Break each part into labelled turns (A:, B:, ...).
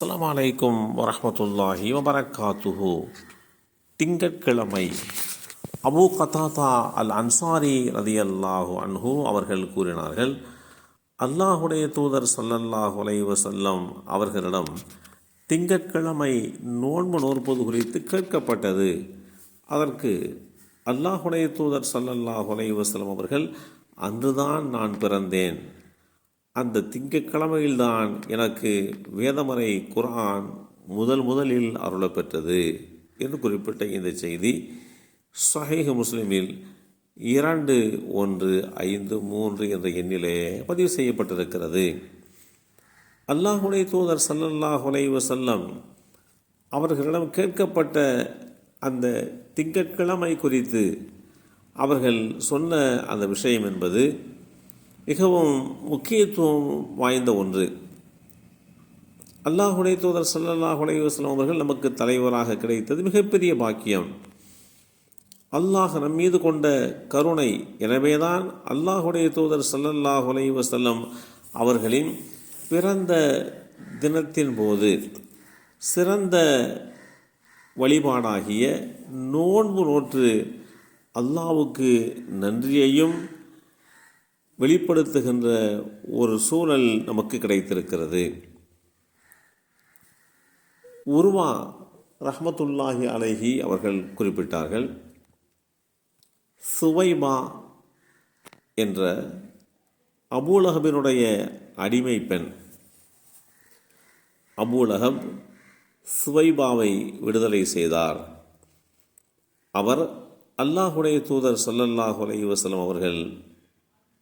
A: அஸ்ஸலாமு அலைக்கும் வரஹ்மத்துல்லாஹி வபரகாத்துஹு. திங்கட்கிழமை அபூ கதாதா அல் அன்சாரி ரதியல்லாஹு அன்ஹு அவர்கள் கூறினார்கள், அல்லாஹுடைய தூதர் ஸல்லல்லாஹு அலைஹி வஸல்லம் அவர்களிடம் திங்கட்கிழமை நோன்பு நோற்பது குறித்து கேட்கப்பட்டது. அதற்கு அல்லாஹுடைய தூதர் ஸல்லல்லாஹு அலைஹி வஸல்லம் அவர்கள், அன்றுதான் நான் பிறந்தேன், அந்த திங்கட்கிழமையில்தான் எனக்கு வேதமறை குர்ஆன் முதலில் அருளப்பெற்றது என்று குறிப்பிட்ட இந்த செய்தி ஸஹீஹ் முஸ்லிமில் 2153 என்ற எண்ணிலே பதிவு செய்யப்பட்டிருக்கிறது. அல்லாஹுடைய தூதர் ஸல்லல்லாஹு அலைஹி வஸல்லம் அவர்களிடம் கேட்கப்பட்ட அந்த திங்கட்கிழமை குறித்து அவர்கள் சொன்ன அந்த விஷயம் என்பது மிகவும் முக்கியத்துவம் வாய்ந்த ஒன்று. அல்லாஹுடைய தூதர் ஸல்லல்லாஹு அலைஹி வஸல்லம் அவர்கள் நமக்கு தலைவராக கிடைத்தது மிகப்பெரிய பாக்கியம். அல்லாஹ் நம்மீது கொண்ட கருணை. எனவேதான் அல்லாஹுடைய தூதர் ஸல்லல்லாஹு அலைஹி வஸல்லம் அவர்களின் பிறந்த தினத்தின் போது சிறந்த வழிபாடாகிய நோன்பு நோற்று அல்லாஹ்வுக்கு நன்றியையும் வெளிப்படுத்துகின்ற ஒரு சூழல் நமக்கு கிடைத்திருக்கிறது. உர்வா ரஹ்மத்துல்லாஹி அலைஹி அவர்கள் குறிப்பிட்டார்கள், சுவைபா என்ற அபூலஹபினுடைய அடிமை பெண், அபூலஹப் சுவைபாவை விடுதலை செய்தார். அவர் அல்லாஹுடைய தூதர் ஸல்லல்லாஹு அலைஹி வஸல்லம்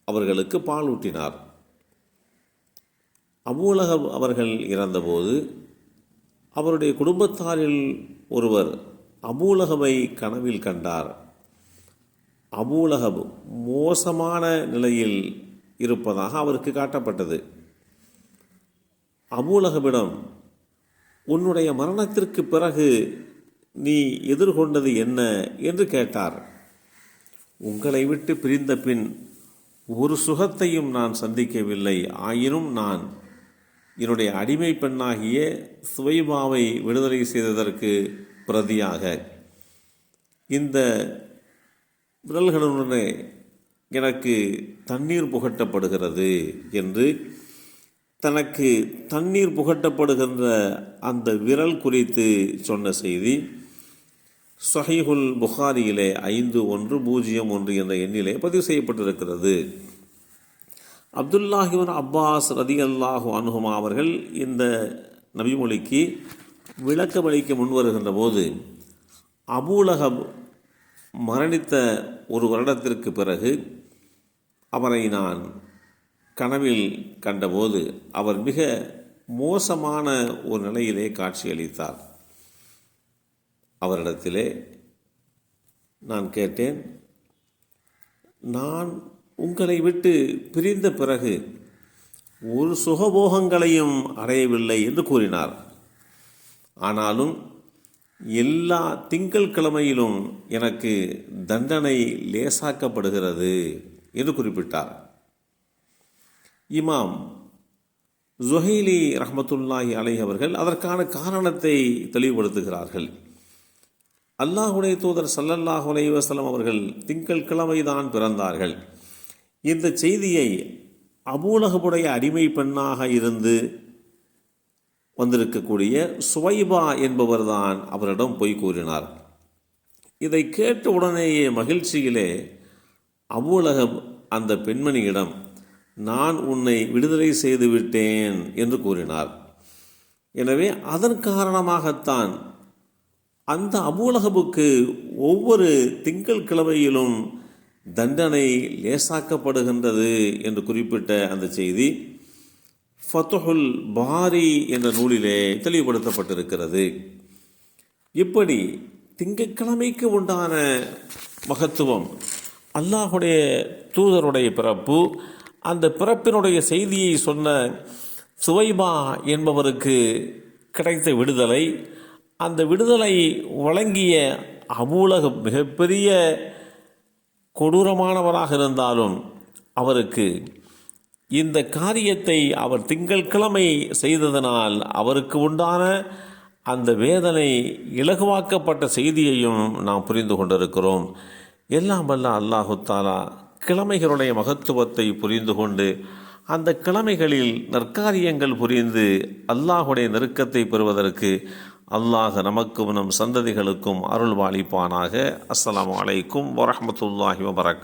A: அவர்களுக்கு பால் ஊட்டினார். அபூலஹப் அவர்கள் இறந்தபோது அவருடைய குடும்பத்தாரில் ஒருவர் அபூலஹபை கனவில் கண்டார். அபூலஹப் மோசமான நிலையில் இருப்பதாக அவருக்கு காட்டப்பட்டது. அபூலஹபிடம், உன்னுடைய மரணத்திற்கு பிறகு நீ எதிர்கொண்டது என்ன என்று கேட்டார். உங்களை விட்டு பிரிந்த பின் ஒரு சுகத்தையும் நான் சந்திக்கவில்லை. ஆயினும் நான் என்னுடைய அடிமை பெண்ணாகிய சுவைபாவை விடுதலை செய்ததற்கு பிரதியாக இந்த விரல்களுடனே எனக்கு தண்ணீர் புகட்டப்படுகிறது என்று தனக்கு தண்ணீர் புகட்டப்படுகின்ற அந்த விரல் குறித்து சொன்ன செய்தி ஸஹீஹுல் புகாரியிலே 5101 என்ற எண்ணிலே பதிவு செய்யப்பட்டிருக்கிறது. அப்துல்லாஹ் இப்னு அப்பாஸ் ரதியல்லாஹு அன்ஹுமா அவர்கள் இந்த நபிமொழிக்கு விளக்கமளிக்க முன்வருகின்ற போது, அபூலஹப் மரணித்த ஒரு வருடத்திற்கு பிறகு அவரை நான் கனவில் கண்டபோது அவர் மிக மோசமான ஒரு நிலையிலே காட்சியளித்தார். அவரிடத்திலே நான் கேட்டேன், நான் உங்களை விட்டு பிரிந்த பிறகு ஒரு சுகபோகங்களையும் அடையவில்லை என்று கூறினார். ஆனாலும் எல்லா திங்கட்கிழமையிலும் எனக்கு தண்டனை லேசாக்கப்படுகிறது என்று குறிப்பிட்டார். இமாம் ஸுஹைலி ரஹ்மத்துல்லாஹி அலைஹி அவர்கள் அதற்கான காரணத்தை தெளிவுபடுத்துகிறார்கள். அல்லாஹுடைய தூதர் ஸல்லல்லாஹு அலைஹி வஸல்லம் அவர்கள் திங்கட்கிழமை தான் பிறந்தார்கள். இந்த செய்தியை அபூலஹபுடைய அடிமை பெண்ணாக இருந்து வந்திருக்கக்கூடிய சுவைபா என்பவர்தான் அவரிடம் போய் கூறினார். இதை கேட்ட உடனேயே மகிழ்ச்சியிலே அபூலஹப் அந்த பெண்மணியிடம், நான் உன்னை விடுதலை செய்து விட்டேன் என்று கூறினார். எனவே அதன் காரணமாகத்தான் அந்த அபூலஹபுக்கு ஒவ்வொரு திங்கட்கிழமையிலும் தண்டனை லேசாக்கப்படுகின்றது என்று குறிப்பிட்ட அந்த செய்தி ஃபத்ஹுல் பாரி என்ற நூலிலே தெளிவுபடுத்தப்பட்டிருக்கிறது. இப்படி திங்கட்கிழமைக்கு உண்டான மகத்துவம், அல்லாஹுடைய தூதருடைய பிறப்பு, அந்த பிறப்பினுடைய செய்தியை சொன்ன சுவைபா என்பவருக்கு கிடைத்த விடுதலை, அந்த விடுதலை வழங்கிய அபூலஹப் மிகப்பெரிய கொடூரமானவராக இருந்தாலும் அவருக்கு இந்த காரியத்தை அவர் திங்கட்கிழமை செய்ததனால் அவருக்கு உண்டான அந்த வேதனை இலகுவாக்கப்பட்ட செய்தியையும் நாம் புரிந்து கொண்டிருக்கிறோம். எல்லாம் வல்ல அல்லாஹு தாலா கிழமைகளுடைய மகத்துவத்தை புரிந்து கொண்டு அந்த கிழமைகளில் நற்காரியங்கள் புரிந்து அல்லாஹுடைய நெருக்கத்தை பெறுவதற்கு அல்லாஹ் நமக்கும் நம் சந்ததிகளுக்கும் அருள்வாளிப்பானாக. அஸ்ஸலாமு அலைக்கும் வரஹ்மத்துல்லாஹி வபரகாத்துஹு.